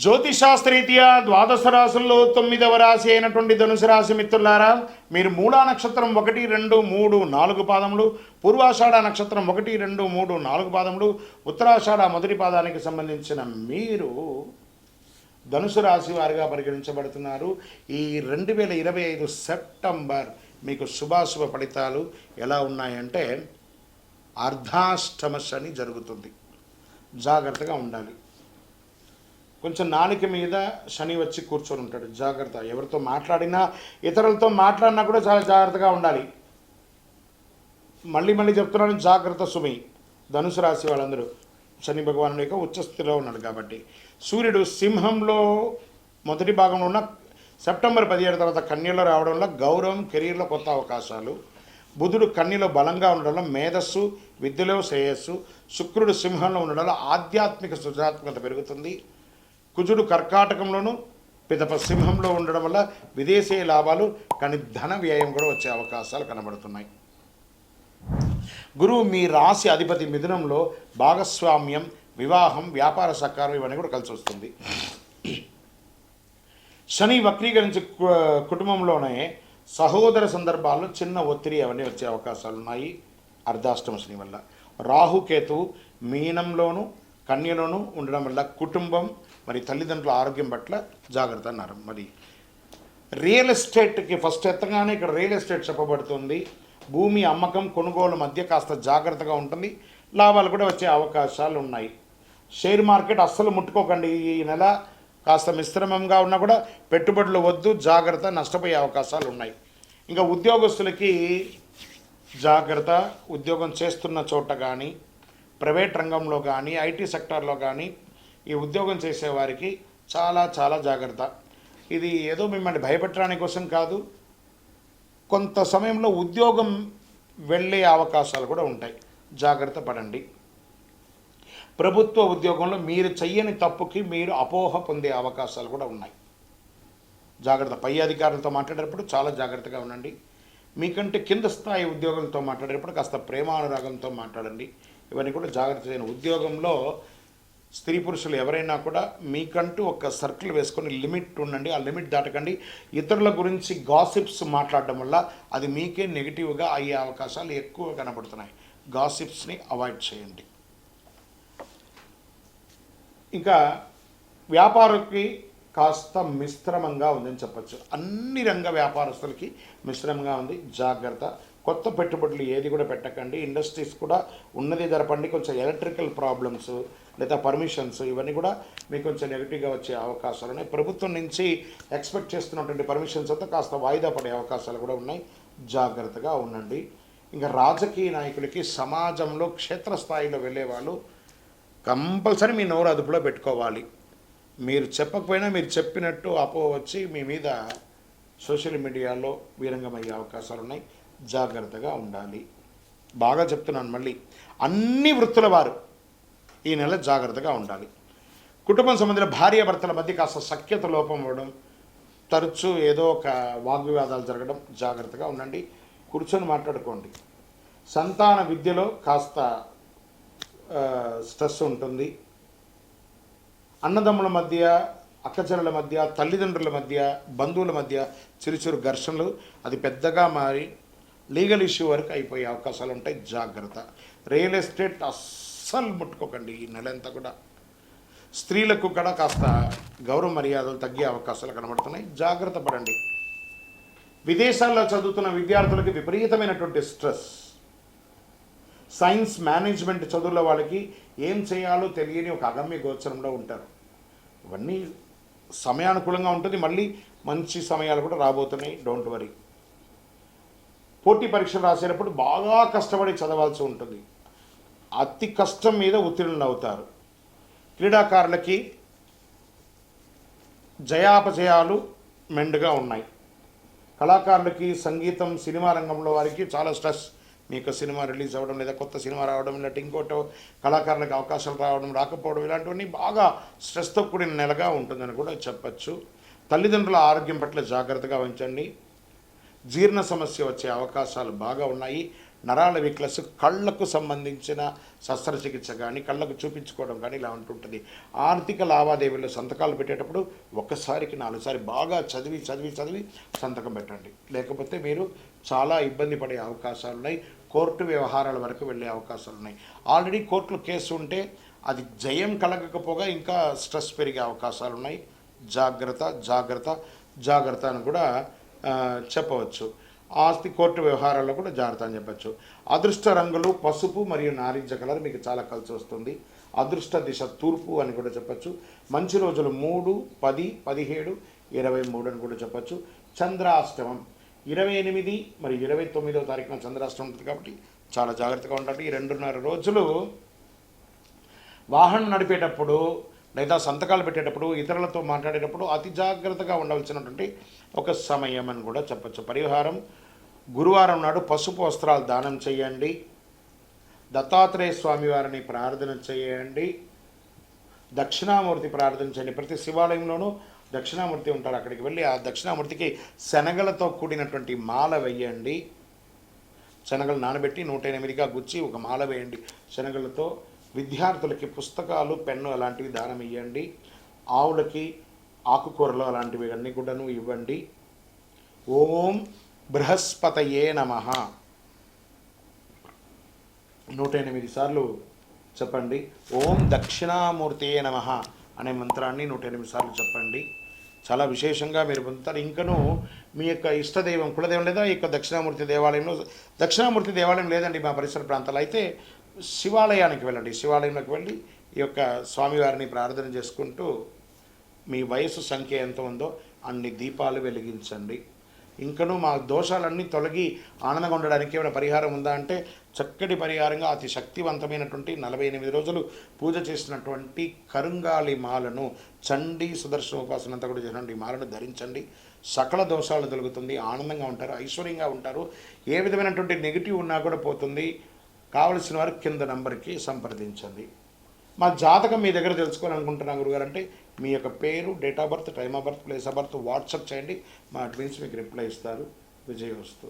జ్యోతిషాస్త్రరీత్యా ద్వాదశ రాశుల్లో 9వ రాశి అయినటువంటి ధనుసు రాశి మిత్రులారా, మీరు మూలా నక్షత్రం 1, 2, 3, 4 పాదములు, పూర్వాషాఢ నక్షత్రం 1, 2, 3, 4 పాదములు, ఉత్తరాషాఢ మొదటి పాదానికి సంబంధించిన మీరు ధనుసు రాశి వారిగా పరిగణించబడుతున్నారు. ఈ 2025 సెప్టెంబర్ మీకు శుభాశుభ ఫలితాలు ఎలా ఉన్నాయంటే, అర్ధాష్టమ శని జరుగుతుంది, జాగ్రత్తగా ఉండాలి. కొంచెం నాలుక మీద శని వచ్చి కూర్చొని ఉంటాడు, జాగ్రత్త. ఎవరితో మాట్లాడినా, ఇతరులతో మాట్లాడినా కూడా చాలా జాగ్రత్తగా ఉండాలి. మళ్ళీ మళ్ళీ చెప్తున్నాను, జాగ్రత్త సుమి. ధనుసు రాశి వాళ్ళందరూ శని భగవానుడి యొక్క ఉచ్చస్థితిలో ఉన్నాడు కాబట్టి. సూర్యుడు సింహంలో మొదటి భాగంలో ఉన్న సెప్టెంబర్ 17 తర్వాత కన్యలో రావడం వల్ల గౌరవం, కెరీర్లో కొత్త అవకాశాలు. బుధుడు కన్యలో బలంగా ఉండడంలో మేధస్సు, విద్యలో శ్రేయస్సు. శుక్రుడు సింహంలో ఉండడంలో ఆధ్యాత్మిక సృజనాత్మకత పెరుగుతుంది. కుజుడు కర్కాటకంలోను పిదప సింహంలో ఉండడం వల్ల విదేశీ లాభాలు, కానీ ధన వ్యయం కూడా వచ్చే అవకాశాలు కనబడుతున్నాయి. గురువు మీ రాశి అధిపతి మిథునంలో భాగస్వామ్యం, వివాహం, వ్యాపార సహకారం ఇవన్నీ కూడా కలిసి వస్తుంది. శని వక్రీకరించి కుటుంబంలోనే సహోదర సందర్భాల్లో చిన్న ఒత్తిడి అవన్నీ వచ్చే అవకాశాలు ఉన్నాయి అర్ధాష్టమ శని వల్ల. రాహుకేతువు మీనంలోను కన్యలోను ఉండడం వల్ల కుటుంబం మరి తల్లిదండ్రుల ఆరోగ్యం పట్ల జాగ్రత్త అన్నారు. మరి రియల్ ఎస్టేట్కి ఫస్ట్ ఎత్తగానే ఇక్కడ రియల్ ఎస్టేట్ చెప్పబడుతుంది. భూమి అమ్మకం, కొనుగోలు మధ్య కాస్త జాగ్రత్తగా ఉంటుంది, లాభాలు కూడా వచ్చే అవకాశాలు ఉన్నాయి. షేర్ మార్కెట్ అస్సలు ముట్టుకోకండి. ఈ నెల కాస్త మిశ్రమంగా ఉన్నా కూడా పెట్టుబడులు వద్దు, జాగ్రత్త, నష్టపోయే అవకాశాలు ఉన్నాయి. ఇంకా ఉద్యోగస్తులకి జాగ్రత్త. ఉద్యోగం చేస్తున్న చోట కానీ, ప్రైవేట్ రంగంలో కానీ, ఐటీ సెక్టార్లో కానీ ఈ ఉద్యోగం చేసేవారికి చాలా చాలా జాగ్రత్త. ఇది ఏదో మిమ్మల్ని భయపెట్టడానికి కోసం కాదు, కొంత సమయంలో ఉద్యోగం వెళ్ళే అవకాశాలు కూడా ఉంటాయి, జాగ్రత్త పడండి. ప్రభుత్వ ఉద్యోగంలో మీరు చెయ్యని తప్పుకి మీరు అపోహ పొందే అవకాశాలు కూడా ఉన్నాయి, జాగ్రత్త. పై అధికారులతో మాట్లాడేటప్పుడు చాలా జాగ్రత్తగా ఉండండి. మీకంటే కింద స్థాయి ఉద్యోగులతో మాట్లాడేటప్పుడు కాస్త ప్రేమానురాగంతో మాట్లాడండి. ఇవన్నీ కూడా జాగ్రత్త చేయను. ఉద్యోగంలో స్త్రీ పురుషులు ఎవరైనా కూడా మీకంటూ ఒక సర్కిల్ వేసుకొని లిమిట్ ఉండండి, ఆ లిమిట్ దాటకండి. ఇతరుల గురించి గాసిప్స్ మాట్లాడడం వల్ల అది మీకే నెగిటివ్గా అయ్యే అవకాశాలు ఎక్కువ కనబడుతున్నాయి. గాసిప్స్ని అవాయిడ్ చేయండి. ఇంకా వ్యాపారికి కాస్త మిశ్రమంగా ఉందని చెప్పచ్చు. అన్ని రంగ వ్యాపారస్తులకి మిశ్రమంగా ఉంది, జాగ్రత్త. కొత్త పెట్టుబడులు ఏది కూడా పెట్టకండి. ఇండస్ట్రీస్ కూడా ఉన్నది జరపండి. కొంచెం ఎలక్ట్రికల్ ప్రాబ్లమ్స్ లేదా పర్మిషన్స్ ఇవన్నీ కూడా మీకు కొంచెం నెగిటివ్గా వచ్చే అవకాశాలు ఉన్నాయి. ప్రభుత్వం నుంచి ఎక్స్పెక్ట్ చేస్తున్నటువంటి పర్మిషన్స్ అంతా కాస్త వాయిదా పడే అవకాశాలు కూడా ఉన్నాయి, జాగ్రత్తగా ఉండండి. ఇంకా రాజకీయ నాయకులకి సమాజంలో క్షేత్రస్థాయిలో వెళ్ళేవాళ్ళు కంపల్సరీ మీ నోరు అదుపులో పెట్టుకోవాలి. మీరు చెప్పకపోయినా మీరు చెప్పినట్టు అపోహ వచ్చి మీ మీద సోషల్ మీడియాలో వీరంగమయ్యే అవకాశాలు ఉన్నాయి, జాగ్రత్తగా ఉండాలి. బాగా చెప్తున్నాను మళ్ళీ, అన్ని వృత్తుల వారు ఈ నెల జాగ్రత్తగా ఉండాలి. కుటుంబం సంబంధించిన భార్యాభర్తల మధ్య కాస్త సఖ్యత లోపం అవ్వడం, తరచూ ఏదో ఒక వాగ్వివాదాలు జరగడం, జాగ్రత్తగా ఉండండి. కూర్చొని మాట్లాడుకోండి. సంతాన విద్యలో కాస్త స్ట్రెస్ ఉంటుంది. అన్నదమ్ముల మధ్య, అక్కచెల్లెల మధ్య, తల్లిదండ్రుల మధ్య, బంధువుల మధ్య చిరుచురు ఘర్షణలు అది పెద్దగా మారి లీగల్ ఇష్యూ వరకు అయిపోయే అవకాశాలు ఉంటాయి, జాగ్రత్త. రియల్ ఎస్టేట్ అస్సలు ముట్టుకోకండి ఈ నెలంతా కూడా. స్త్రీలకు కూడా కాస్త గౌరవ మర్యాదలు తగ్గే అవకాశాలు కనబడుతున్నాయి, జాగ్రత్త పడండి. విదేశాల్లో చదువుతున్న విద్యార్థులకి విపరీతమైనటువంటి స్ట్రెస్. సైన్స్, మేనేజ్మెంట్ చదువుల వాళ్ళకి ఏం చేయాలో తెలియని ఒక అగమ్య గోచరంలో ఉంటారు. ఇవన్నీ సమయానుకూలంగా ఉంటుంది, మళ్ళీ మంచి సమయాలు కూడా రాబోతున్నాయి, డోంట్ వరీ. పోటీ పరీక్షలు రాసేటప్పుడు బాగా కష్టపడి చదవాల్సి ఉంటుంది, అతి కష్టం మీద ఉత్తీర్ణులు అవుతారు. క్రీడాకారులకి జయాపజయాలు మెండుగా ఉన్నాయి. కళాకారులకి సంగీతం, సినిమా రంగంలో వారికి చాలా స్ట్రెస్. మీకు సినిమా రిలీజ్ అవ్వడం లేదా కొత్త సినిమా రావడం, ఇలాంటి ఇంకోటో కళాకారులకు అవకాశాలు రావడం, రాకపోవడం, ఇలాంటివన్నీ బాగా స్ట్రెస్తో కూడిన నెలగా ఉంటుందని కూడా చెప్పచ్చు. తల్లిదండ్రుల ఆరోగ్యం పట్ల జాగ్రత్తగా ఉంచండి. జీర్ణ సమస్య వచ్చే అవకాశాలు బాగా ఉన్నాయి. నరాల వీక్నెస్, కళ్ళకు సంబంధించిన శస్త్రచికిత్స కానీ కళ్ళకు చూపించుకోవడం కానీ ఇలా ఉంటుంటుంది. ఆర్థిక లావాదేవీల్లో సంతకాలు పెట్టేటప్పుడు ఒక్కసారికి 4 సారి బాగా చదివి చదివి చదివి సంతకం పెట్టండి, లేకపోతే మీరు చాలా ఇబ్బంది పడే అవకాశాలు ఉన్నాయి. కోర్టు వ్యవహారాల వరకు వెళ్ళే అవకాశాలు ఉన్నాయి. ఆల్రెడీ కోర్టులో కేసు ఉంటే అది జయం కలగకపోగా ఇంకా స్ట్రెస్ పెరిగే అవకాశాలు ఉన్నాయి. జాగ్రత్త జాగ్రత్త జాగ్రత్త అని కూడా చెప్పవచ్చు. ఆస్తి కోర్టు వ్యవహారాల్లో కూడా జాగ్రత్త అని చెప్పచ్చు. అదృష్ట రంగులు పసుపు మరియు నారింజ కలర్ మీకు చాలా కలిసి వస్తుంది. అదృష్ట దిశ తూర్పు అని కూడా చెప్పచ్చు. మంచి రోజులు 3, 10, 17, 23 అని కూడా చెప్పచ్చు. చంద్రాష్టమం 28 మరియు 29వ తారీఖున చంద్రాష్టమం ఉంటుంది కాబట్టి చాలా జాగ్రత్తగా ఉండండి. ఈ 2.5 రోజులు వాహనం నడిపేటప్పుడు లేదా సంతకాలు పెట్టేటప్పుడు ఇతరులతో మాట్లాడేటప్పుడు అతి జాగ్రత్తగా ఉండవలసినటువంటి ఒక సమయం అని కూడా చెప్పచ్చు. పరిహారం గురువారం నాడు పసుపు వస్త్రాలు దానం చేయండి. దత్తాత్రేయ స్వామి వారిని ప్రార్థన చేయండి. దక్షిణామూర్తి ప్రార్థన చేయండి. ప్రతి శివాలయంలోనూ దక్షిణామూర్తి ఉంటారు. అక్కడికి వెళ్ళి ఆ దక్షిణామూర్తికి శనగలతో కూడినటువంటి మాల వేయండి. శనగలు నానబెట్టి 108గా గుచ్చి ఒక మాల వేయండి శనగలతో. విద్యార్థులకి పుస్తకాలు, పెన్ను అలాంటివి దానం ఇవ్వండి. ఆవులకి ఆకుకూరలు అలాంటివి అన్నీ కూడాను ఇవ్వండి. ఓం బృహస్పతయే నమః 108 సార్లు చెప్పండి. ఓం దక్షిణామూర్తియే నమః అనే మంత్రాన్ని 108 సార్లు చెప్పండి. చాలా విశేషంగా మీరు పొందుతారు. ఇంకనూ మీ యొక్క ఇష్టదైవం కులదైవం లేదా ఈ యొక్క దక్షిణామూర్తి దేవాలయంలో, దక్షిణామూర్తి దేవాలయం లేదండి మా పరిసర ప్రాంతాలు అయితే శివాలయానికి వెళ్ళండి. శివాలయంలోకి వెళ్ళి ఈ యొక్క స్వామివారిని ప్రార్థన చేసుకుంటూ మీ వయసు సంఖ్య ఎంత ఉందో అన్ని దీపాలు వెలిగించండి. ఇంకనూ మా దోషాలన్నీ తొలగి ఆనందంగా ఉండడానికి ఏమైనా పరిహారం ఉందా అంటే చక్కటి పరిహారంగా అతి శక్తివంతమైనటువంటి 48 రోజులు పూజ చేసినటువంటి కరుంగాలి మాలను, చండీ సుదర్శన ఉపాసన అంతా కూడా చేసినటువంటి మాలను ధరించండి. సకల దోషాలు తొలగుతుంది, ఆనందంగా ఉంటారు, ఐశ్వర్యంగా ఉంటారు. ఏ విధమైనటువంటి నెగిటివ్ ఉన్నా కూడా పోతుంది. కావలసిన వారు కింద నంబర్కి సంప్రదించండి. మా జాతకం మీ దగ్గర తెలుసుకోవాలనుకుంటున్నాను గురుగారు అంటే మీ యొక్క పేరు, date of birth, time of birth, place of birth WhatsApp చేయండి. మా అడ్మిన్స్ మీకు రిప్లై ఇస్తారు. విజయవస్తు.